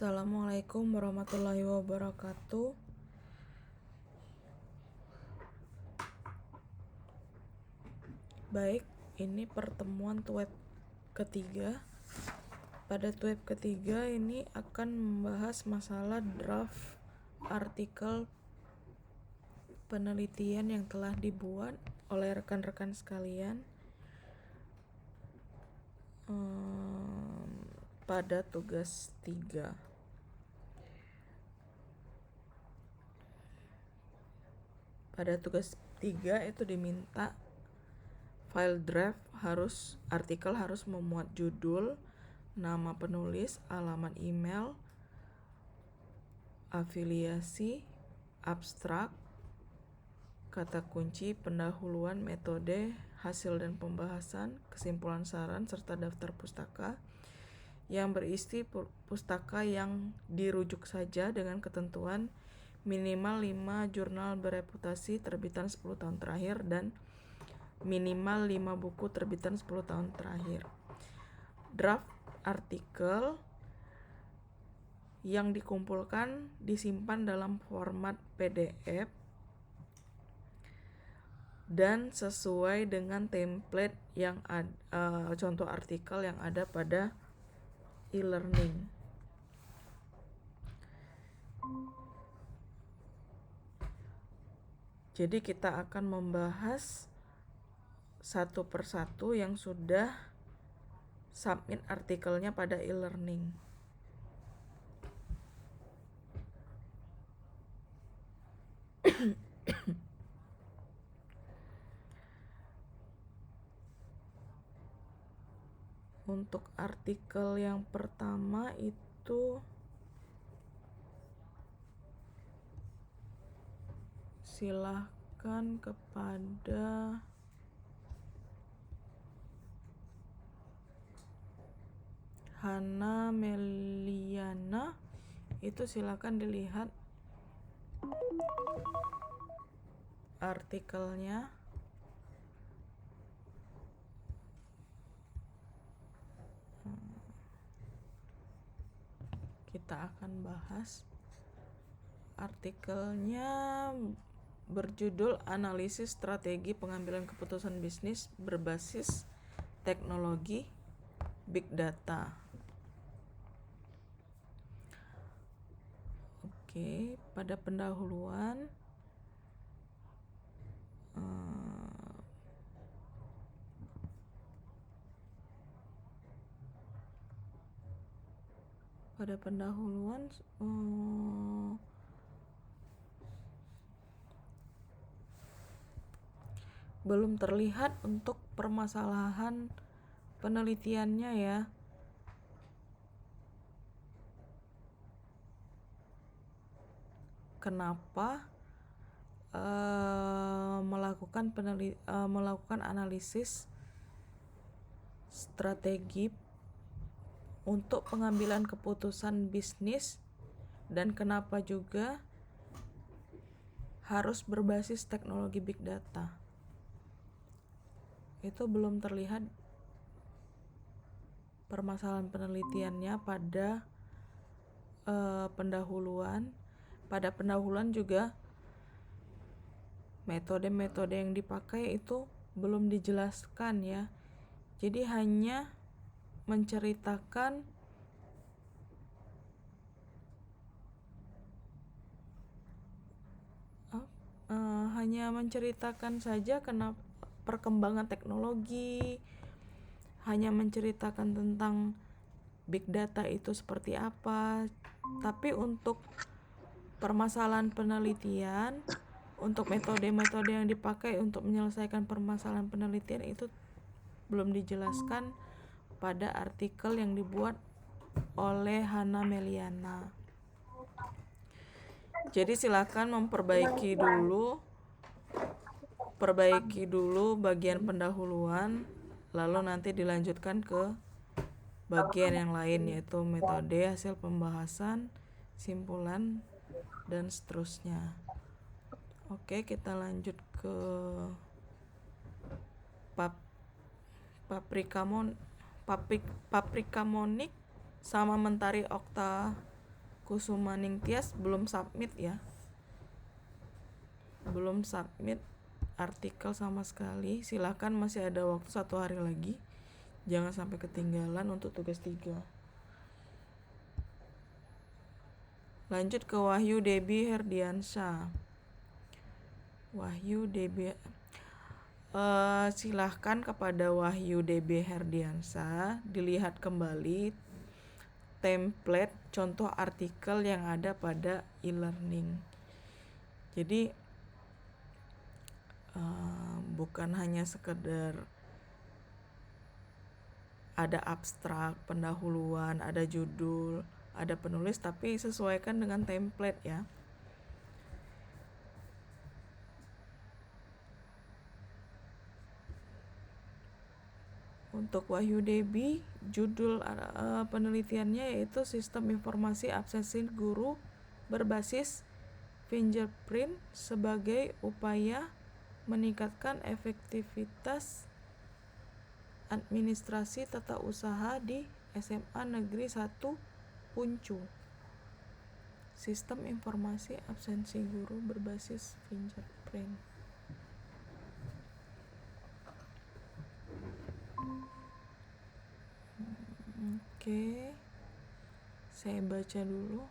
Assalamualaikum warahmatullahi wabarakatuh. Baik, ini pertemuan TWEB ketiga. Pada TWEB ketiga ini akan membahas masalah draft artikel penelitian yang telah dibuat oleh rekan-rekan sekalian pada tugas 3. Pada tugas 3 itu diminta file draft artikel harus memuat judul, nama penulis, alamat email, afiliasi, abstrak, kata kunci, pendahuluan, metode, hasil dan pembahasan, kesimpulan saran, serta daftar pustaka yang berisi pustaka yang dirujuk saja dengan ketentuan minimal 5 jurnal bereputasi terbitan 10 tahun terakhir dan minimal 5 buku terbitan 10 tahun terakhir. Draft artikel yang dikumpulkan disimpan dalam format PDF dan sesuai dengan template yang contoh artikel yang ada pada e-learning. Jadi kita akan membahas satu persatu yang sudah submit artikelnya pada e-learning. Untuk artikel yang pertama itu silahkan kepada Hana Meliana, itu silakan dilihat artikelnya. Kita akan bahas artikelnya berjudul Analisis Strategi Pengambilan Keputusan Bisnis Berbasis Teknologi Big Data. Oke, pada pendahuluan belum terlihat untuk permasalahan penelitiannya ya. Kenapa melakukan analisis strategi untuk pengambilan keputusan bisnis, dan kenapa juga harus berbasis teknologi big data. Itu belum terlihat permasalahan penelitiannya pada pendahuluan. Pada pendahuluan juga metode-metode yang dipakai itu belum dijelaskan ya. Jadi hanya menceritakan saja kenapa perkembangan teknologi, hanya menceritakan tentang big data itu seperti apa. Tapi untuk permasalahan penelitian, untuk metode-metode yang dipakai untuk menyelesaikan permasalahan penelitian itu belum dijelaskan pada artikel yang dibuat oleh Hana Meliana. Jadi silakan perbaiki dulu bagian pendahuluan, lalu nanti dilanjutkan ke bagian yang lain, yaitu metode, hasil pembahasan, simpulan, dan seterusnya. Oke, kita lanjut ke Paprika Monik sama Mentari Okta Kusumaning Tias belum submit ya. Belum submit artikel sama sekali. Silakan, masih ada waktu 1 hari lagi. Jangan sampai ketinggalan untuk tugas 3. Lanjut ke Wahyu Debi Herdiansyah. Wahyu Debi silahkan kepada Wahyu Debi Herdiansyah dilihat kembali template contoh artikel yang ada pada e-learning. Jadi bukan hanya sekedar ada abstrak, pendahuluan, ada judul, ada penulis, tapi sesuaikan dengan template ya. Untuk Wahyu Debi, judul penelitiannya yaitu Sistem Informasi Absensi Guru berbasis fingerprint sebagai upaya meningkatkan efektivitas administrasi tata usaha di SMA Negeri 1 Uncu. Sistem Informasi Absensi Guru berbasis fingerprint. Oke, saya baca dulu.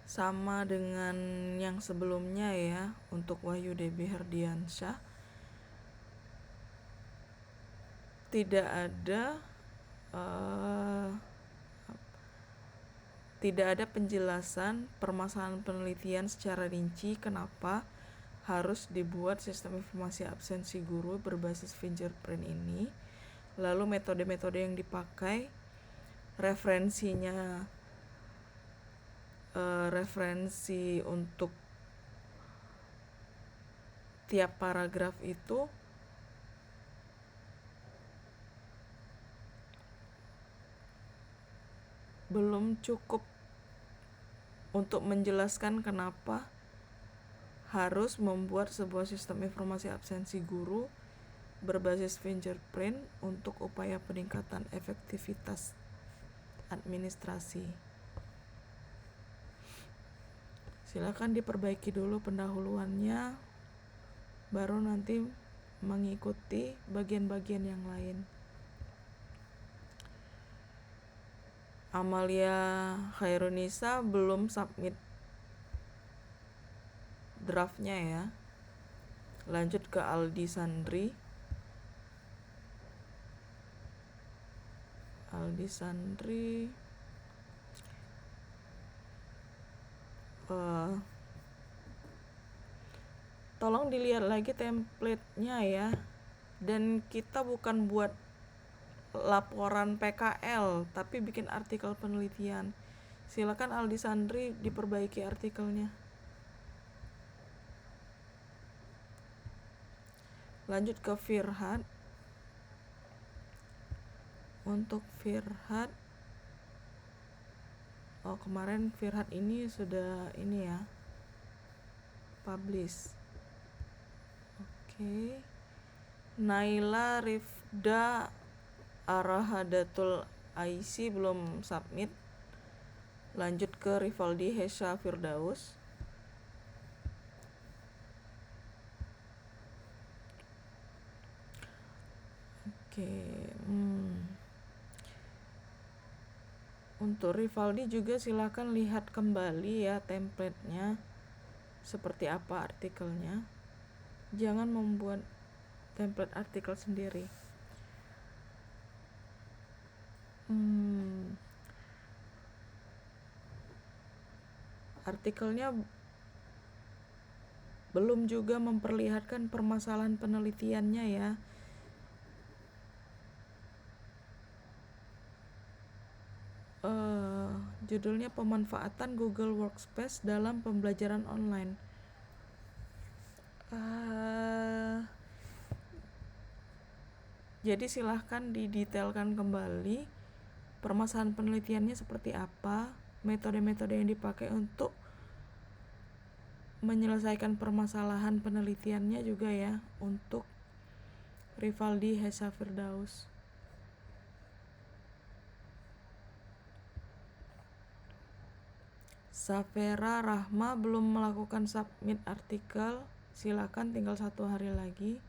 Sama dengan yang sebelumnya ya, untuk Wahyu Debi Herdiansyah tidak ada penjelasan permasalahan penelitian secara rinci kenapa harus dibuat sistem informasi absensi guru berbasis fingerprint ini, lalu metode-metode yang dipakai, referensinya, referensi untuk tiap paragraf itu belum cukup untuk menjelaskan kenapa harus membuat sebuah sistem informasi absensi guru berbasis fingerprint untuk upaya peningkatan efektivitas administrasi. Silakan diperbaiki dulu pendahuluannya, baru nanti mengikuti bagian-bagian yang lain. Amalia Khairunisa belum submit draftnya ya. Lanjut ke Aldi Sandri. Tolong dilihat lagi template-nya ya. Dan kita bukan buat laporan PKL, tapi bikin artikel penelitian. Silakan Aldi Sandri diperbaiki artikelnya. Lanjut ke Firhat. Untuk Firhat, kemarin Firhat ini sudah ini ya, publish. Oke. Naila Rifda Arahadatul Aisy belum submit. Lanjut ke Rivaldi Hesha Firdaus. Oke. Untuk Rivaldi juga silakan lihat kembali ya template-nya, seperti apa artikelnya. Jangan membuat template artikel sendiri. Artikelnya belum juga memperlihatkan permasalahan penelitiannya ya. Judulnya pemanfaatan Google Workspace dalam pembelajaran online. Jadi silahkan didetailkan kembali permasalahan penelitiannya seperti apa, metode-metode yang dipakai untuk menyelesaikan permasalahan penelitiannya juga ya, untuk Rivaldi Hesa Firdaus. Safera Rahma belum melakukan submit artikel, silakan tinggal 1 hari lagi.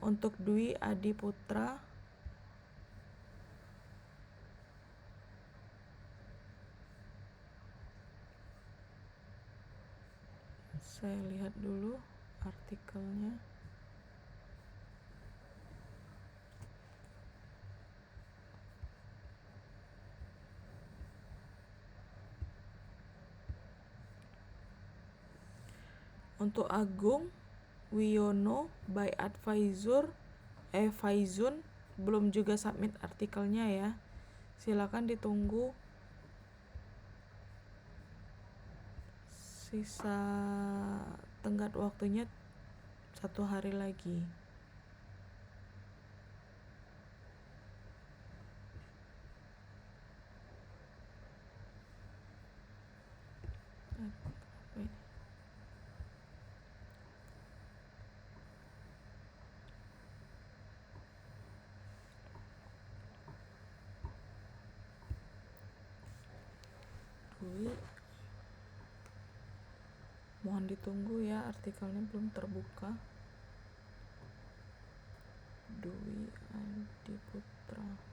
Untuk Dwi Adi Putra, saya lihat dulu artikelnya. Untuk Agung Wiono by Faizun belum juga submit artikelnya ya, silakan ditunggu sisa tenggat waktunya 1 hari lagi. Mohon ditunggu ya, artikelnya belum terbuka. Dwi Adi Putra.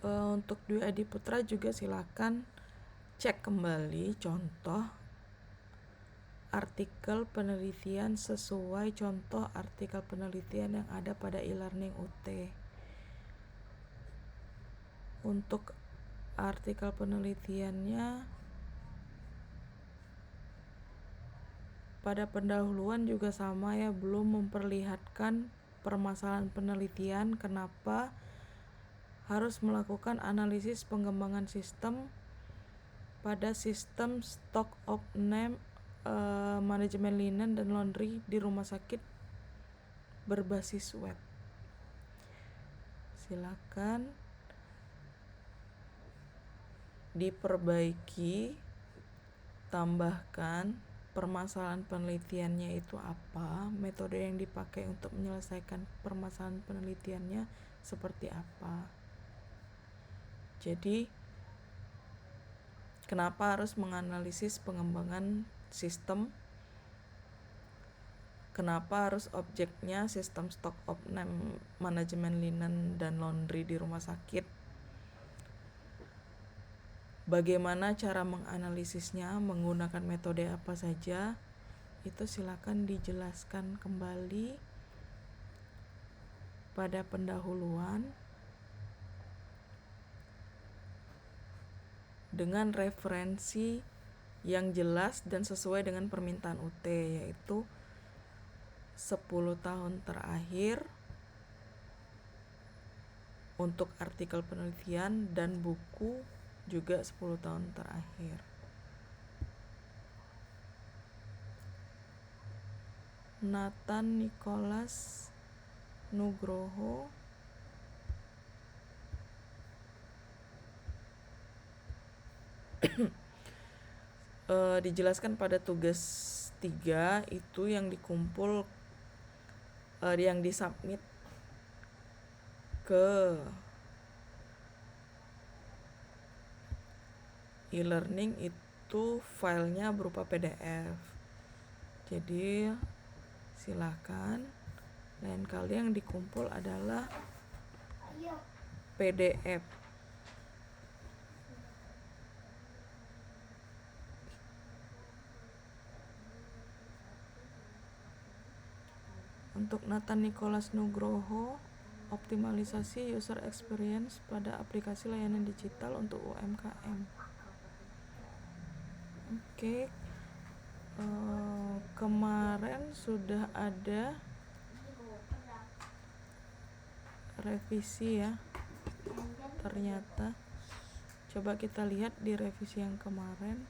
Untuk Dwi Adi Putra juga silakan cek kembali contoh artikel penelitian sesuai contoh artikel penelitian yang ada pada e-learning UT. Untuk artikel penelitiannya pada pendahuluan juga sama ya, belum memperlihatkan permasalahan penelitian, kenapa harus melakukan analisis pengembangan sistem pada sistem stock of name, manajemen linen dan laundry di rumah sakit berbasis web. Silakan diperbaiki, tambahkan permasalahan penelitiannya itu apa, metode yang dipakai untuk menyelesaikan permasalahan penelitiannya seperti apa. Jadi kenapa harus menganalisis pengembangan sistem? Kenapa harus objeknya sistem stock of name, manajemen linen dan laundry di rumah sakit? Bagaimana cara menganalisisnya, menggunakan metode apa saja? Itu silakan dijelaskan kembali pada pendahuluan dengan referensi yang jelas dan sesuai dengan permintaan UT, yaitu 10 tahun terakhir untuk artikel penelitian dan buku juga 10 tahun terakhir. Nathan Nicholas Nugroho, dijelaskan pada tugas 3 itu yang dikumpul, yang disubmit ke e-learning itu filenya berupa PDF. Jadi silakan lain kali yang dikumpul adalah PDF. Untuk Nathan Nicholas Nugroho, optimalisasi user experience pada aplikasi layanan digital untuk UMKM. Oke. Kemarin sudah ada revisi ya, ternyata. Coba kita lihat di revisi yang kemarin.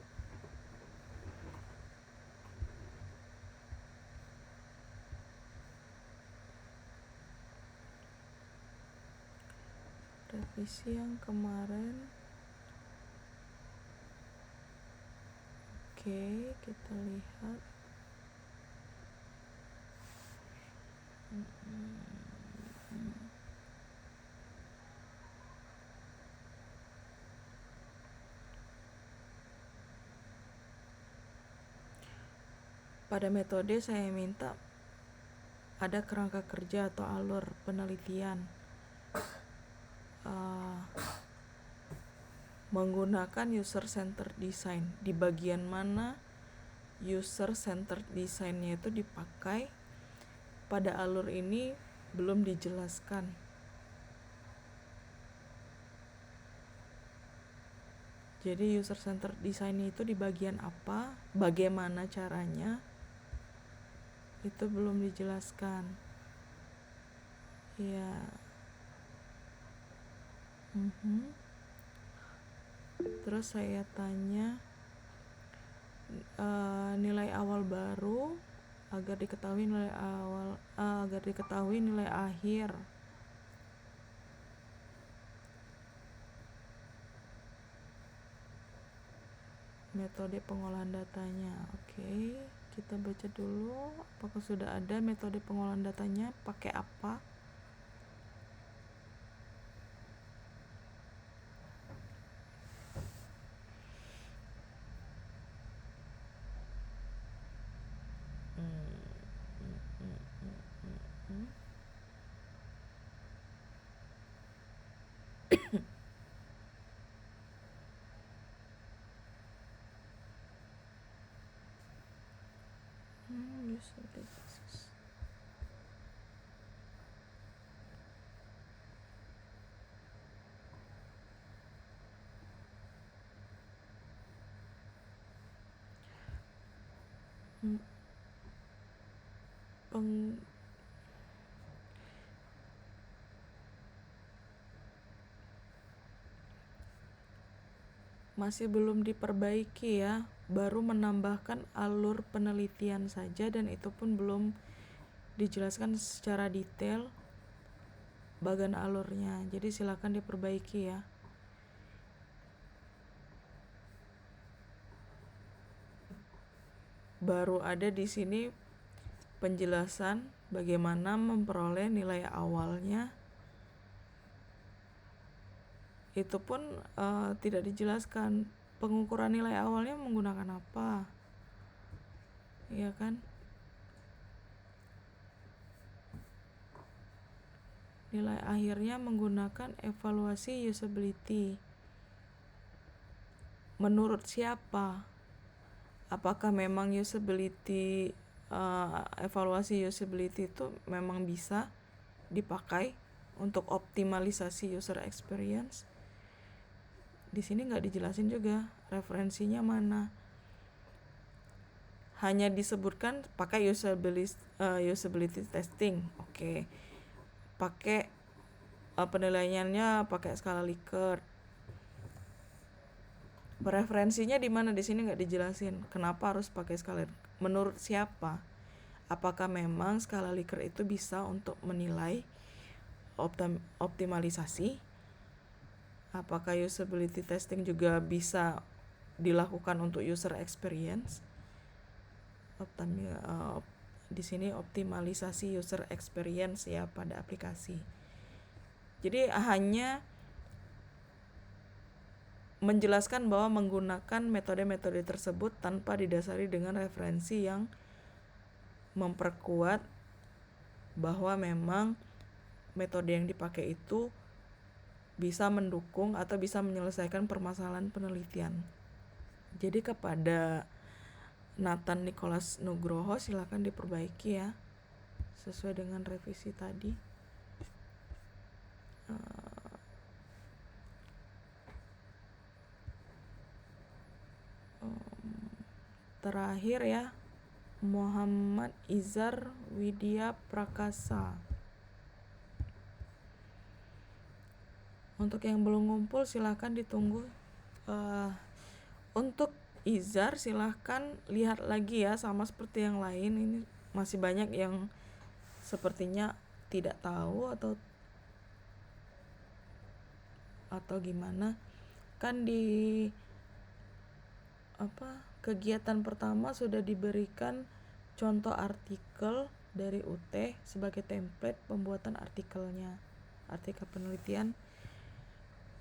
Revisi yang kemarin. Oke, kita lihat. Pada metode saya minta ada kerangka kerja atau alur penelitian menggunakan user centered design. Di bagian mana user centered design-nya itu dipakai, pada alur ini belum dijelaskan. Jadi user centered design itu di bagian apa, bagaimana caranya, itu belum dijelaskan. Ya. Terus saya tanya nilai awal baru agar diketahui nilai awal, agar diketahui nilai akhir. Metode pengolahan datanya. Oke, kita baca dulu apakah sudah ada metode pengolahan datanya, pakai apa. Masih belum diperbaiki ya, baru menambahkan alur penelitian saja dan itu pun belum dijelaskan secara detail bagian alurnya. Jadi silakan diperbaiki ya. Baru ada di sini penjelasan bagaimana memperoleh nilai awalnya. Itu pun tidak dijelaskan pengukuran nilai awalnya menggunakan apa, ya kan? Nilai akhirnya menggunakan evaluasi usability. Menurut siapa? Apakah memang usability, evaluasi usability itu memang bisa dipakai untuk optimalisasi user experience? Di sini nggak dijelasin juga referensinya mana. Hanya disebutkan pakai usability testing. Oke. Pakai penilaiannya pakai skala Likert. Referensinya di mana? Di sini nggak dijelasin. Kenapa harus pakai skala? Menurut siapa? Apakah memang skala Likert itu bisa untuk menilai optimalisasi? Apakah usability testing juga bisa dilakukan untuk user experience? Di sini optimalisasi user experience ya pada aplikasi. Jadi hanya menjelaskan bahwa menggunakan metode-metode tersebut tanpa didasari dengan referensi yang memperkuat bahwa memang metode yang dipakai itu bisa mendukung atau bisa menyelesaikan permasalahan penelitian. Jadi kepada Nathan Nicholas Nugroho silakan diperbaiki ya sesuai dengan revisi tadi. Terakhir ya, Muhammad Izhar Widya Prakasa. Untuk yang belum ngumpul silahkan ditunggu. Untuk Izhar silahkan lihat lagi ya, sama seperti yang lain. Ini masih banyak yang sepertinya tidak tahu atau gimana. Kan di kegiatan pertama sudah diberikan contoh artikel dari UT sebagai template pembuatan artikelnya, artikel penelitian.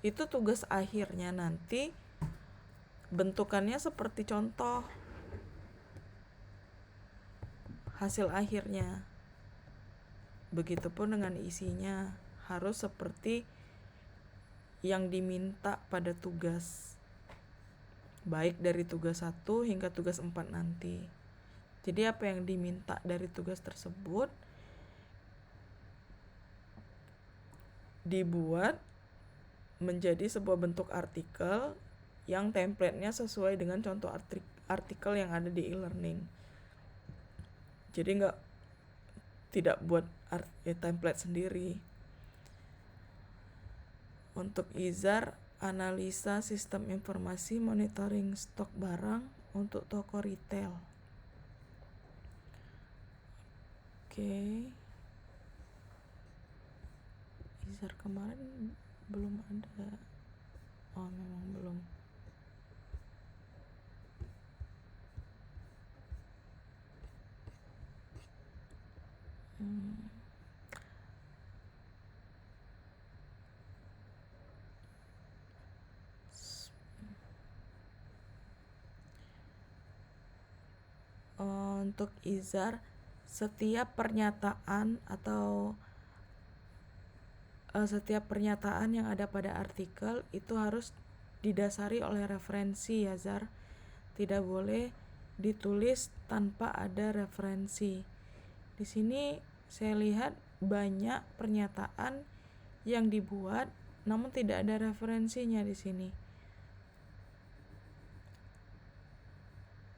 Itu tugas akhirnya nanti bentukannya seperti contoh hasil akhirnya. Begitupun dengan isinya harus seperti yang diminta pada tugas, baik dari tugas 1 hingga tugas 4 nanti. Jadi apa yang diminta dari tugas tersebut dibuat menjadi sebuah bentuk artikel yang template-nya sesuai dengan contoh artikel yang ada di e-learning. Jadi tidak buat template sendiri. Untuk Izhar, analisa sistem informasi monitoring stok barang untuk toko retail. Oke. Izhar kemarin belum ada. Oh, memang belum. Untuk Izhar, setiap pernyataan yang ada pada artikel itu harus didasari oleh referensi ya Zar. Tidak boleh ditulis tanpa ada referensi. Di sini saya lihat banyak pernyataan yang dibuat namun tidak ada referensinya di sini.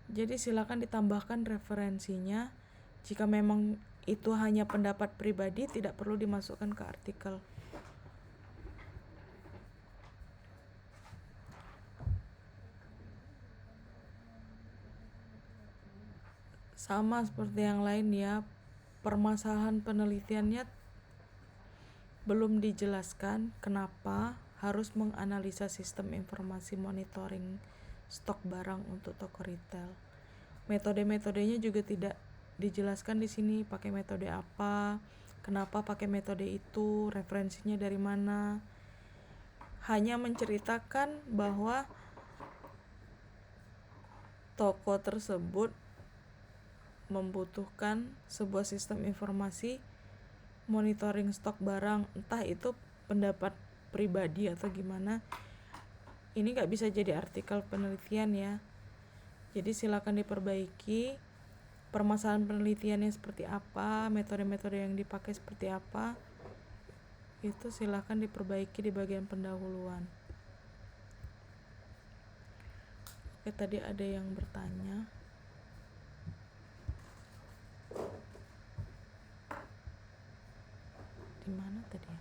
Jadi silakan ditambahkan referensinya. Jika memang itu hanya pendapat pribadi, tidak perlu dimasukkan ke artikel. Sama seperti yang lain ya, permasalahan penelitiannya belum dijelaskan kenapa harus menganalisa sistem informasi monitoring stok barang untuk toko retail. Metode-metodenya juga tidak dijelaskan di sini, pakai metode apa, kenapa pakai metode itu, referensinya dari mana. Hanya menceritakan bahwa toko tersebut membutuhkan sebuah sistem informasi monitoring stok barang, entah itu pendapat pribadi atau gimana. Ini gak bisa jadi artikel penelitian ya. Jadi silakan diperbaiki permasalahan penelitiannya seperti apa, metode-metode yang dipakai seperti apa. Itu silakan diperbaiki di bagian pendahuluan. Oke, tadi ada yang bertanya. Di mana tadi ya?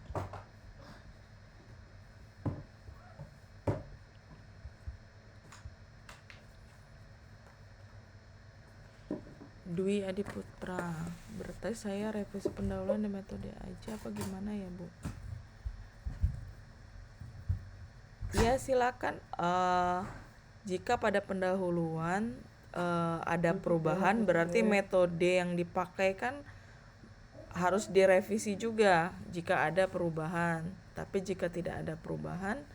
Dwi Adiputra, berarti saya revisi pendahuluan di metode aja apa gimana ya Bu? Ya silakan, jika pada pendahuluan ada perubahan berarti metode yang dipakai kan harus direvisi juga jika ada perubahan. Tapi jika tidak ada perubahan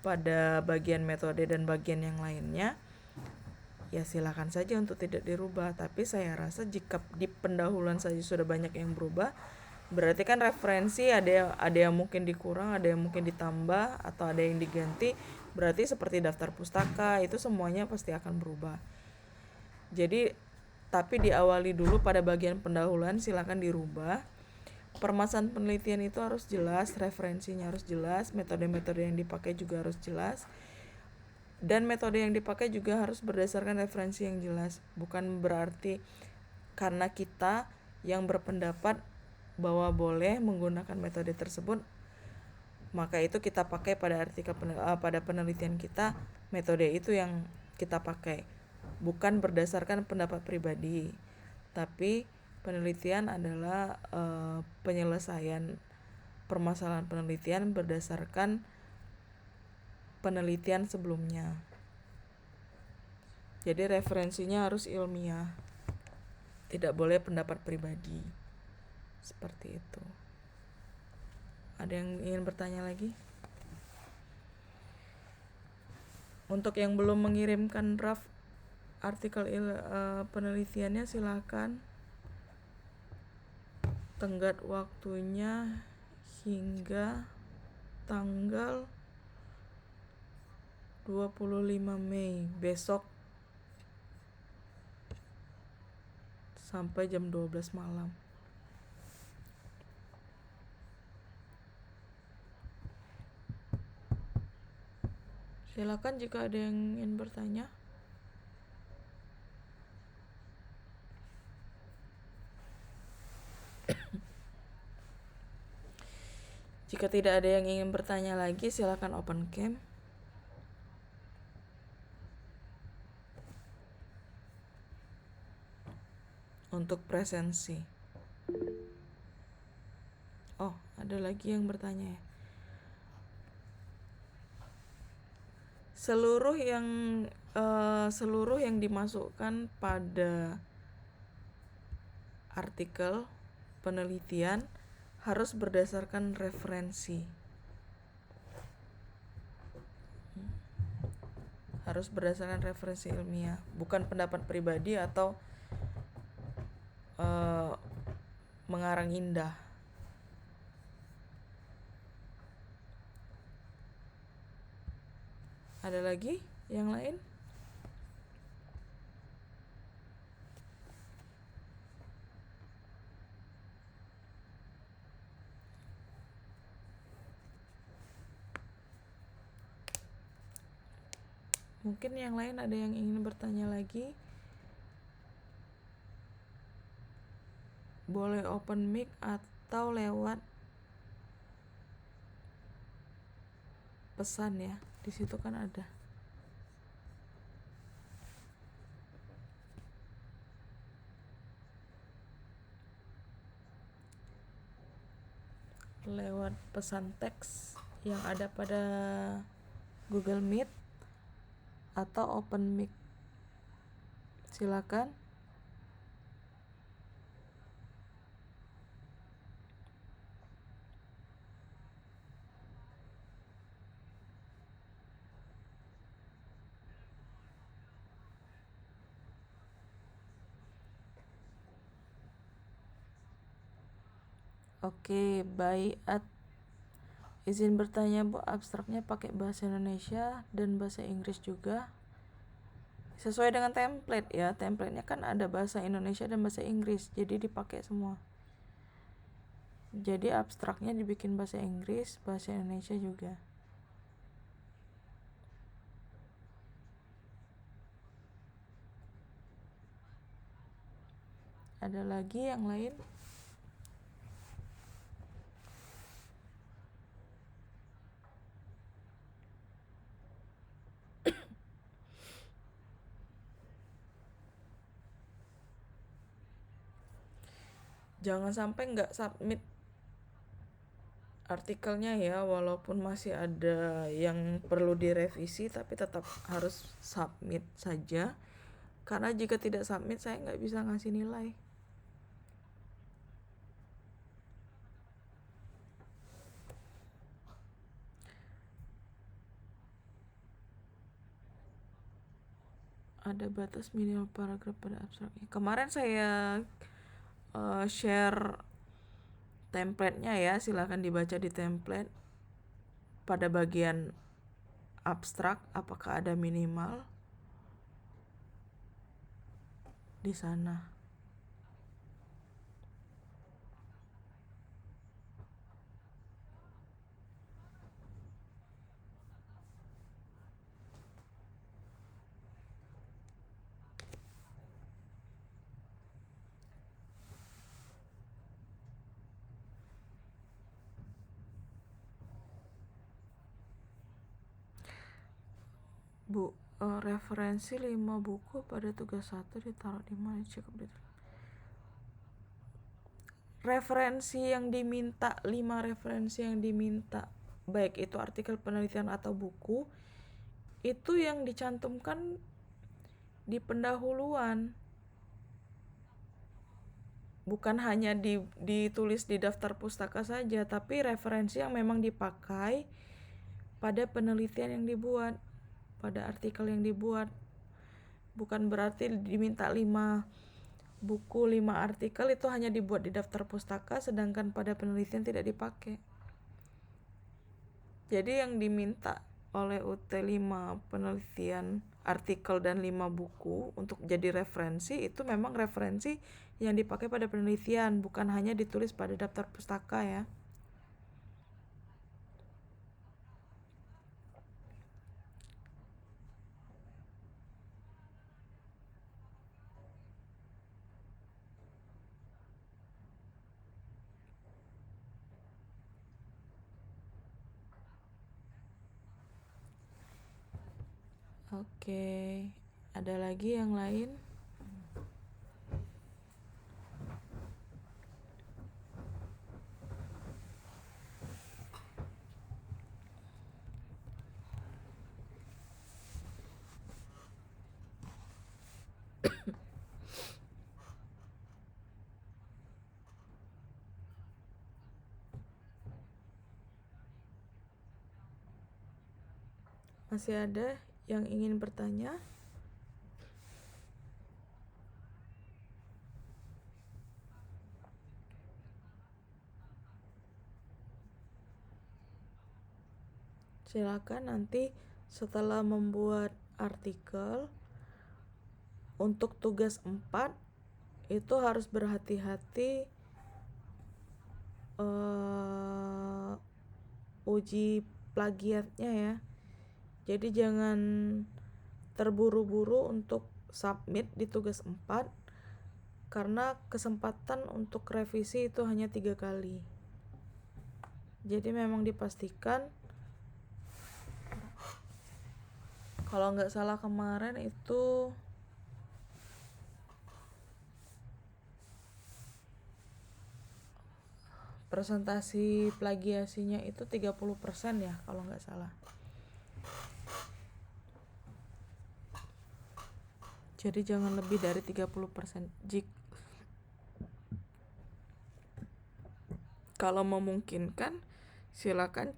pada bagian metode dan bagian yang lainnya, ya silakan saja untuk tidak dirubah. Tapi saya rasa jika di pendahuluan saja sudah banyak yang berubah, berarti kan referensi ada yang mungkin dikurang, ada yang mungkin ditambah, atau ada yang diganti. Berarti seperti daftar pustaka itu semuanya pasti akan berubah. Jadi tapi diawali dulu pada bagian pendahuluan, silakan dirubah. Permasalahan penelitian itu harus jelas, referensinya harus jelas, metode-metode yang dipakai juga harus jelas. Dan metode yang dipakai juga harus berdasarkan referensi yang jelas. Bukan berarti karena kita yang berpendapat bahwa boleh menggunakan metode tersebut, maka itu kita pakai pada pada penelitian kita, metode itu yang kita pakai. Bukan berdasarkan pendapat pribadi, tapi penelitian adalah penyelesaian permasalahan penelitian berdasarkan penelitian sebelumnya. Jadi referensinya harus ilmiah, tidak boleh pendapat pribadi. Seperti itu. Ada yang ingin bertanya lagi? Untuk yang belum mengirimkan draft artikel penelitiannya, silakan. Tenggat waktunya hingga tanggal 25 Mei, besok sampai jam 12 malam. Silakan jika ada yang ingin bertanya. Jika tidak ada yang ingin bertanya lagi, silakan open cam. Untuk presensi. Oh, ada lagi yang bertanya ya. Seluruh yang dimasukkan pada artikel penelitian harus berdasarkan referensi. Harus berdasarkan referensi ilmiah, bukan pendapat pribadi atau mengarang indah. Ada lagi yang lain? Mungkin yang lain ada yang ingin bertanya lagi? Boleh open mic atau lewat pesan ya. Di situ kan ada. Lewat pesan teks yang ada pada Google Meet atau open mic. Silakan. Oke, baik. Izin bertanya Bu, abstraknya pakai bahasa Indonesia dan bahasa Inggris juga? Sesuai dengan template ya. Templatenya kan ada bahasa Indonesia dan bahasa Inggris, jadi dipakai semua. Jadi abstraknya dibikin bahasa Inggris, bahasa Indonesia juga. Ada lagi yang lain? Jangan sampai nggak submit artikelnya ya, walaupun masih ada yang perlu direvisi, tapi tetap harus submit saja. Karena jika tidak submit, saya nggak bisa ngasih nilai. ada batas minimal paragraf pada abstraknya. Kemarin saya share template-nya ya, silakan dibaca di template. Pada bagian abstrak apakah ada minimal di sana. Referensi 5 buku pada tugas 1 ditaruh di mana? Cukup referensi yang diminta, 5 referensi yang diminta, baik itu artikel penelitian atau buku, itu yang dicantumkan di pendahuluan, bukan hanya ditulis di daftar pustaka saja, tapi referensi yang memang dipakai pada penelitian yang dibuat, pada artikel yang dibuat. Bukan berarti diminta 5 buku, 5 artikel itu hanya dibuat di daftar pustaka, sedangkan pada penelitian tidak dipakai. Jadi yang diminta oleh UT 5 penelitian, artikel, dan 5 buku untuk jadi referensi, itu memang referensi yang dipakai pada penelitian, bukan hanya ditulis pada daftar pustaka ya. Oke, ada lagi yang lain? Masih ada yang ingin bertanya? Silakan nanti setelah membuat artikel untuk tugas 4 itu harus berhati-hati uji plagiatnya ya. Jadi jangan terburu-buru untuk submit di tugas 4 karena kesempatan untuk revisi itu hanya 3 kali. Jadi memang dipastikan, kalau nggak salah kemarin itu presentasi plagiasinya itu 30% ya kalau nggak salah. Jadi jangan lebih dari 30%. Kalau memungkinkan silakan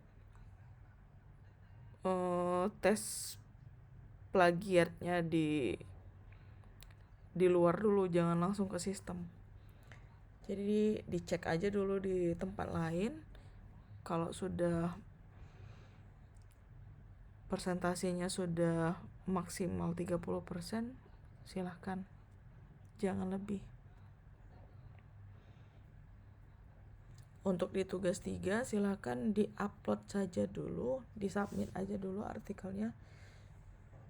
tes plagiatnya di luar dulu, jangan langsung ke sistem. Jadi dicek aja dulu di tempat lain. Kalau sudah persentasinya sudah maksimal 30%, silahkan, jangan lebih. Untuk di tugas 3 silahkan di-upload saja dulu, di-submit aja dulu artikelnya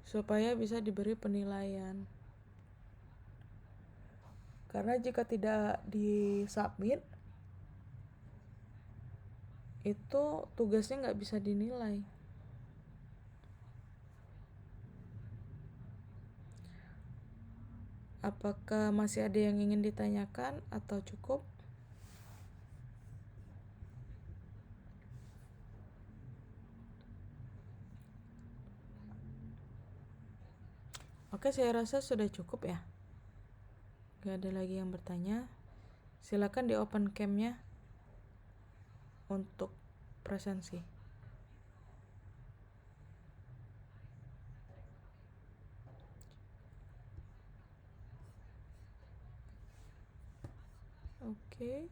supaya bisa diberi penilaian. Karena jika tidak di-submit, itu tugasnya nggak bisa dinilai. Apakah masih ada yang ingin ditanyakan atau cukup? Oke, saya rasa sudah cukup ya. Gak ada lagi yang bertanya. Silakan di open cam-nya untuk presensi. Oke.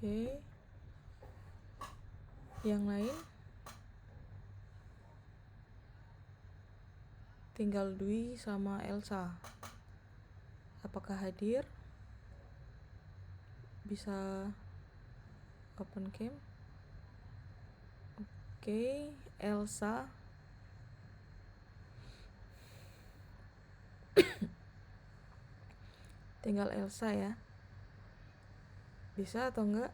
Oke. Yang lain? Tinggal Dwi sama Elsa. Apakah hadir? Bisa open cam? Oke, Elsa. Tinggal Elsa ya. Bisa atau enggak?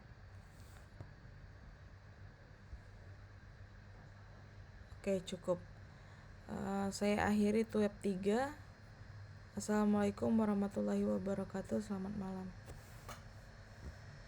Oke, cukup. Saya akhiri web 3. Assalamualaikum warahmatullahi wabarakatuh. Selamat malam.